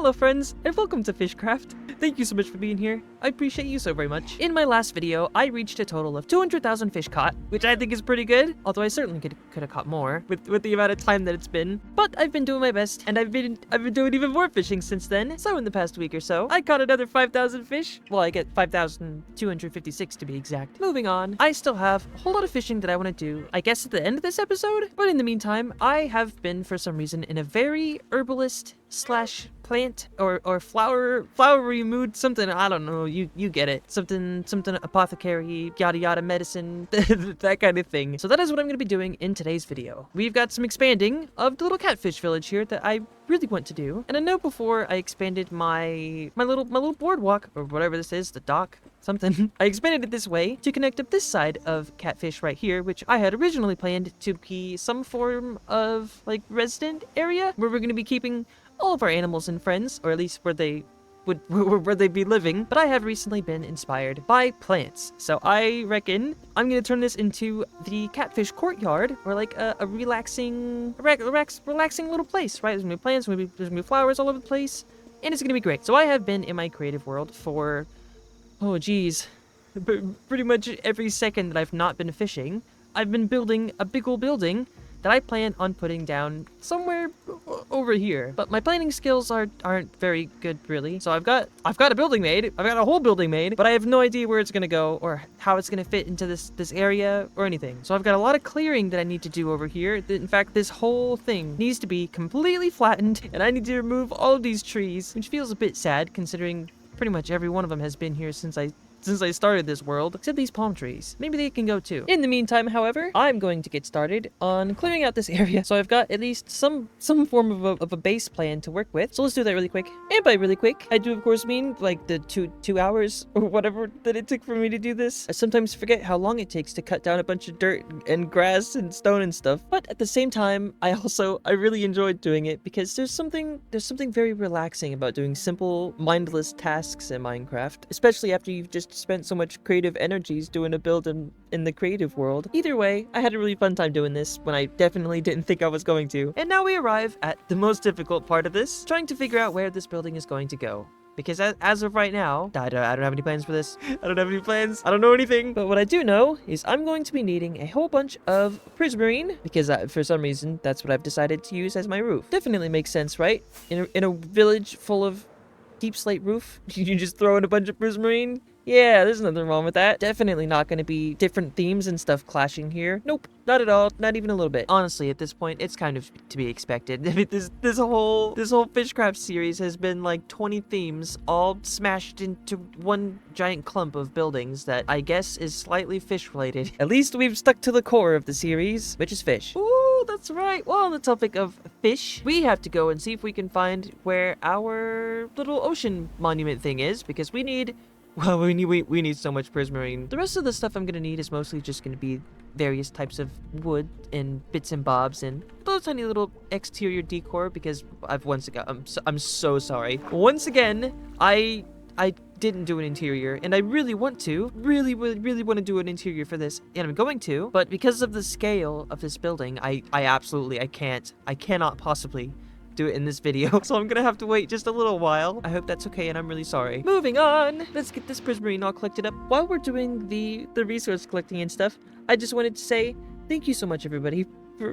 Hello friends, and welcome to Fishcraft. Thank you so much for being here. I appreciate you so very much. In my last video, I reached a total of 200,000 fish caught, which I think is pretty good, although I certainly could have caught more with the amount of time that it's been. But I've been doing my best, and I've been doing even more fishing since then. So in the past week or so, I caught another 5,000 fish. Well, I get 5,256 to be exact. Moving on, I still have a whole lot of fishing that I want to do, I guess at the end of this episode. But in the meantime, I have been, for some reason, in a very herbalist slash plant or flowery mood, something, I don't know, you get it, something apothecary, yada yada medicine, that kind of thing. So that is what I'm going to be doing in today's video. We've got some expanding of the little catfish village here that I really want to do, and I know before I expanded my little boardwalk, or whatever this is, the dock, something. I expanded it this way to connect up this side of Catfish right here, which I had originally planned to be some form of like resident area where we're going to be keeping all of our animals and friends, or at least where they'd be living. But I have recently been inspired by plants, so I reckon I'm gonna turn this into the Catfish courtyard, or like a relaxing little place, right? There's gonna be plants, there's gonna be flowers all over the place, and it's gonna be great. So I have been in my creative world for, oh geez, pretty much every second that I've not been fishing. I've been building a big old building that I plan on putting down somewhere over here. But my planning skills aren't very good, really. So I've got a building made. I've got a whole building made, but I have no idea where it's gonna go or how it's gonna fit into this area or anything. So I've got a lot of clearing that I need to do over here. In fact, this whole thing needs to be completely flattened, and I need to remove all of these trees, which feels a bit sad considering pretty much every one of them has been here since I started this world, except these palm trees. Maybe they can go too. In the meantime, however, I'm going to get started on clearing out this area, so I've got at least some form of a base plan to work with. So let's do that really quick. And by really quick, I do of course mean like the two hours or whatever that it took for me to do this. I sometimes forget how long it takes to cut down a bunch of dirt and grass and stone and stuff. But at the same time, I really enjoyed doing it because there's something very relaxing about doing simple, mindless tasks in Minecraft, especially after you've just spent so much creative energies doing a build in the creative world. Either way, I had a really fun time doing this when I definitely didn't think I was going to. And now we arrive at the most difficult part of this, trying to figure out where this building is going to go. Because as of right now, I don't have any plans for this. I don't have any plans. I don't know anything. But what I do know is I'm going to be needing a whole bunch of prismarine, because for some reason, that's what I've decided to use as my roof. Definitely makes sense, right? In a village full of deep slate roof, you just throw in a bunch of prismarine. Yeah, there's nothing wrong with that. Definitely not going to be different themes and stuff clashing here. Nope, not at all. Not even a little bit. Honestly, at this point, it's kind of to be expected. I mean, this whole Fishcraft series has been like 20 themes all smashed into one giant clump of buildings that I guess is slightly fish related. At least we've stuck to the core of the series, which is fish. Ooh, that's right. Well, on the topic of fish, we have to go and see if we can find where our little ocean monument thing is, because we need so much prismarine. The rest of the stuff I'm gonna need is mostly just gonna be various types of wood and bits and bobs and those tiny little exterior decor, because I'm so sorry. Once again, I didn't do an interior, and I really want to do an interior for this, and I'm going to, but because of the scale of this building, I cannot possibly do it in this video, so I'm gonna have to wait just a little while. I hope that's okay, and I'm really sorry. Moving on, let's get this prismarine all collected up. While we're doing the resource collecting and stuff, I just wanted to say thank you so much, everybody,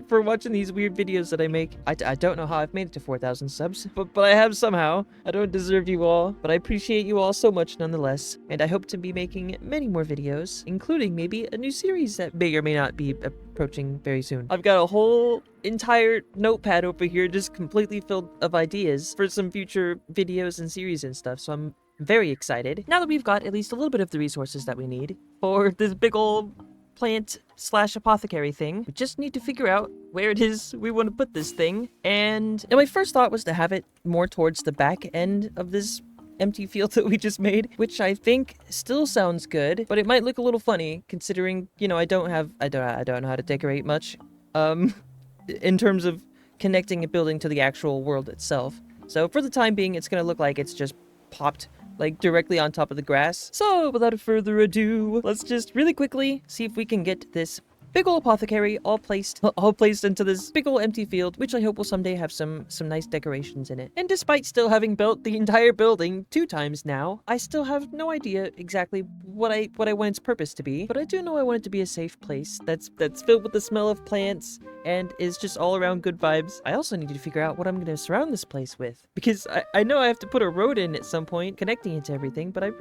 for watching these weird videos that I make. I don't know how I've made it to 4,000 subs, but I have somehow. I don't deserve you all, but I appreciate you all so much nonetheless, and I hope to be making many more videos, including maybe a new series that may or may not be approaching very soon. I've got a whole entire notepad over here just completely filled of ideas for some future videos and series and stuff, so I'm very excited. Now that we've got at least a little bit of the resources that we need for this big old plant slash apothecary thing, we just need to figure out where it is we want to put this thing. And my first thought was to have it more towards the back end of this empty field that we just made, which I think still sounds good, but it might look a little funny considering, you know, I don't know how to decorate much in terms of connecting a building to the actual world itself. So for the time being, it's gonna look like it's just popped like directly on top of the grass. So without further ado, let's just really quickly see if we can get this big ol' apothecary all placed into this big ol' empty field, which I hope will someday have some nice decorations in it. And despite still having built the entire building 2 times now, I still have no idea exactly what I want its purpose to be, but I do know I want it to be a safe place that's filled with the smell of plants and is just all around good vibes. I also need to figure out what I'm gonna surround this place with, because I know I have to put a road in at some point connecting it to everything, but I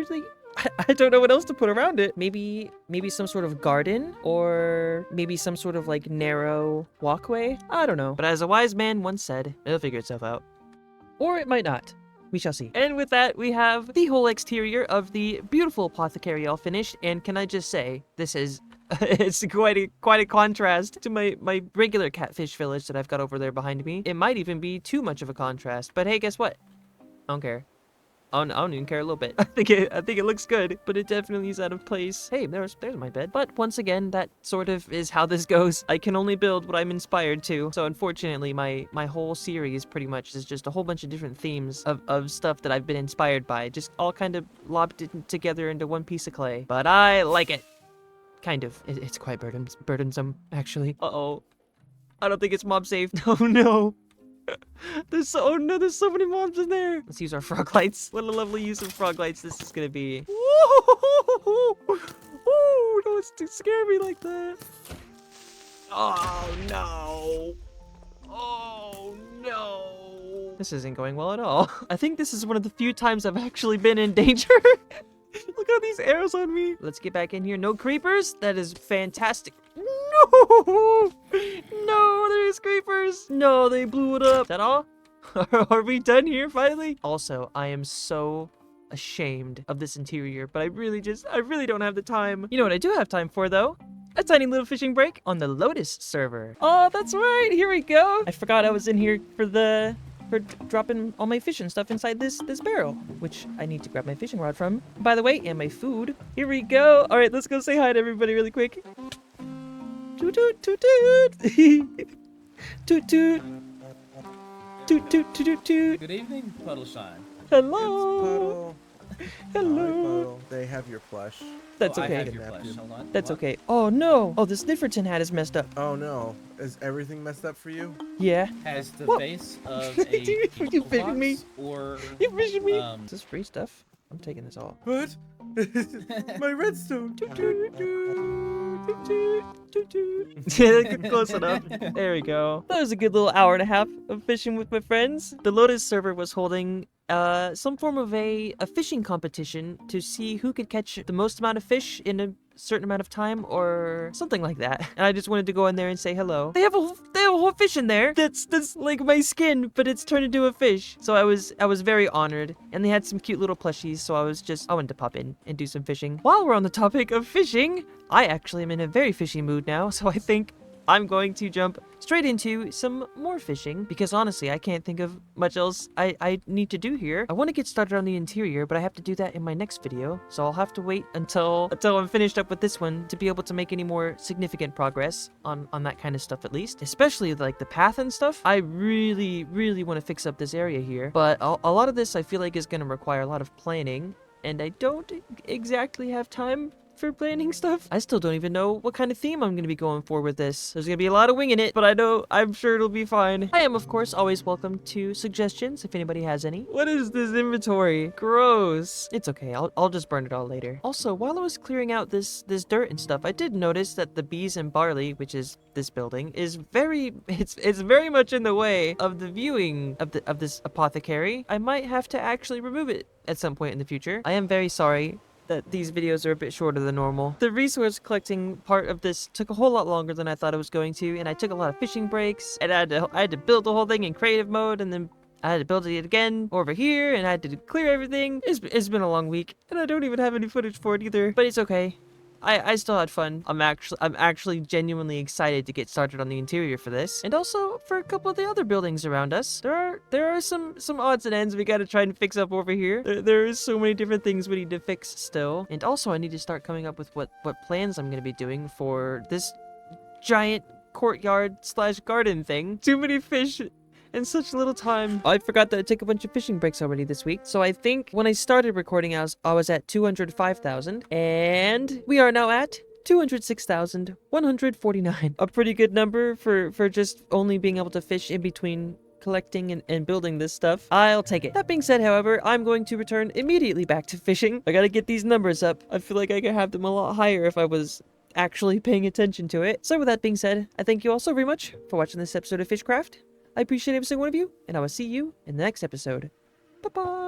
don't know what else to put around it. Maybe some sort of garden, or maybe some sort of like narrow walkway. I don't know. But as a wise man once said, it'll figure itself out. Or it might not. We shall see. And with that, we have the whole exterior of the beautiful apothecary all finished. And can I just say, this is it's quite a contrast to my regular catfish village that I've got over there behind me. It might even be too much of a contrast. But hey, guess what? I don't care. I don't even care a little bit. I think it looks good, but it definitely is out of place. Hey, there's my bed. But once again, that sort of is how this goes. I can only build what I'm inspired to. So unfortunately, my whole series pretty much is just a whole bunch of different themes of stuff that I've been inspired by, just all kind of lobbed together into one piece of clay. But I like it. Kind of. It's quite burdensome, actually. Uh-oh. I don't think it's mob safe. Oh no. There's so many mobs in there. Let's use our frog lights. What a lovely use of frog lights this is gonna be. Whoa! Ooh, don't scare me like that. Oh no. Oh no. This isn't going well at all. I think this is one of the few times I've actually been in danger. Look at these arrows on me. Let's get back in here. No creepers. That is fantastic. No! No, there's creepers. No, they blew it up. Is that all? Are we done here finally? Also, I am so ashamed of this interior, but I really don't have the time. You know what I do have time for though? A tiny little fishing break on the Lotus server. Oh, that's right. Here we go. I forgot I was in here for dropping all my fishing stuff inside this barrel, which I need to grab my fishing rod from, by the way, and my food. Here we go. All right, let's go say hi to everybody really quick. Toot toot toot toot. Toot toot. Toot toot toot toot. Good evening, Puddleshine. Hello. Hello. They have your plush. That's I okay. have your plush. Hold on. That's Hold okay. Oh no. Oh, this Snifferton hat is messed up. Oh no. Is everything messed up for you? Yeah. on. Has the What? face of a You fishing me? Or You fishing me? Is this free stuff? I'm taking this all. What? My redstone. Close enough. There we go. That was a good little hour and a half of fishing with my friends. The Lotus server was holding some form of a fishing competition to see who could catch the most amount of fish in a certain amount of time or something like that. And I just wanted to go in there and say hello. They have a whole fish in there that's like my skin, but it's turned into a fish. So I was very honored, and they had some cute little plushies, so I wanted to pop in and do some fishing. While we're on the topic of fishing, I actually am in a very fishy mood now, so I think I'm going to jump straight into some more fishing, because honestly, I can't think of much else I need to do here. I want to get started on the interior, but I have to do that in my next video, so I'll have to wait until I'm finished up with this one to be able to make any more significant progress on that kind of stuff, at least. Especially like the path and stuff. I really want to fix up this area here, but a lot of this I feel like is going to require a lot of planning, and I don't exactly have time for planning stuff. I still don't even know what kind of theme I'm going to be going for with this. There's going to be a lot of wing in it, but I'm sure it'll be fine. I am, of course, always welcome to suggestions if anybody has any. What is this inventory? Gross. It's okay. I'll just burn it all later. Also, while I was clearing out this dirt and stuff, I did notice that the bees and barley, which is this building, is it's very much in the way of the viewing of this apothecary. I might have to actually remove it at some point in the future. I am very sorry that these videos are a bit shorter than normal. The resource collecting part of this took a whole lot longer than I thought it was going to, and I took a lot of fishing breaks, and I had to build the whole thing in creative mode, and then I had to build it again over here, and I had to clear everything. It's been a long week, and I don't even have any footage for it either, but it's okay. I still had fun. I'm actually genuinely excited to get started on the interior for this, and also for a couple of the other buildings around us. There are some odds and ends we gotta try and fix up over here. There is so many different things we need to fix still, and also I need to start coming up with what plans I'm gonna be doing for this giant courtyard / garden thing. Too many fish in such little time. I forgot that I took a bunch of fishing breaks already this week. So I think when I started recording, I was at 205,000, and we are now at 206,149. A pretty good number for just only being able to fish in between collecting and building this stuff. I'll take it. That being said, however, I'm going to return immediately back to fishing. I gotta get these numbers up. I feel like I could have them a lot higher if I was actually paying attention to it. So with that being said, I thank you all so very much for watching this episode of Fishcraft. I appreciate every single one of you, and I will see you in the next episode. Bye-bye!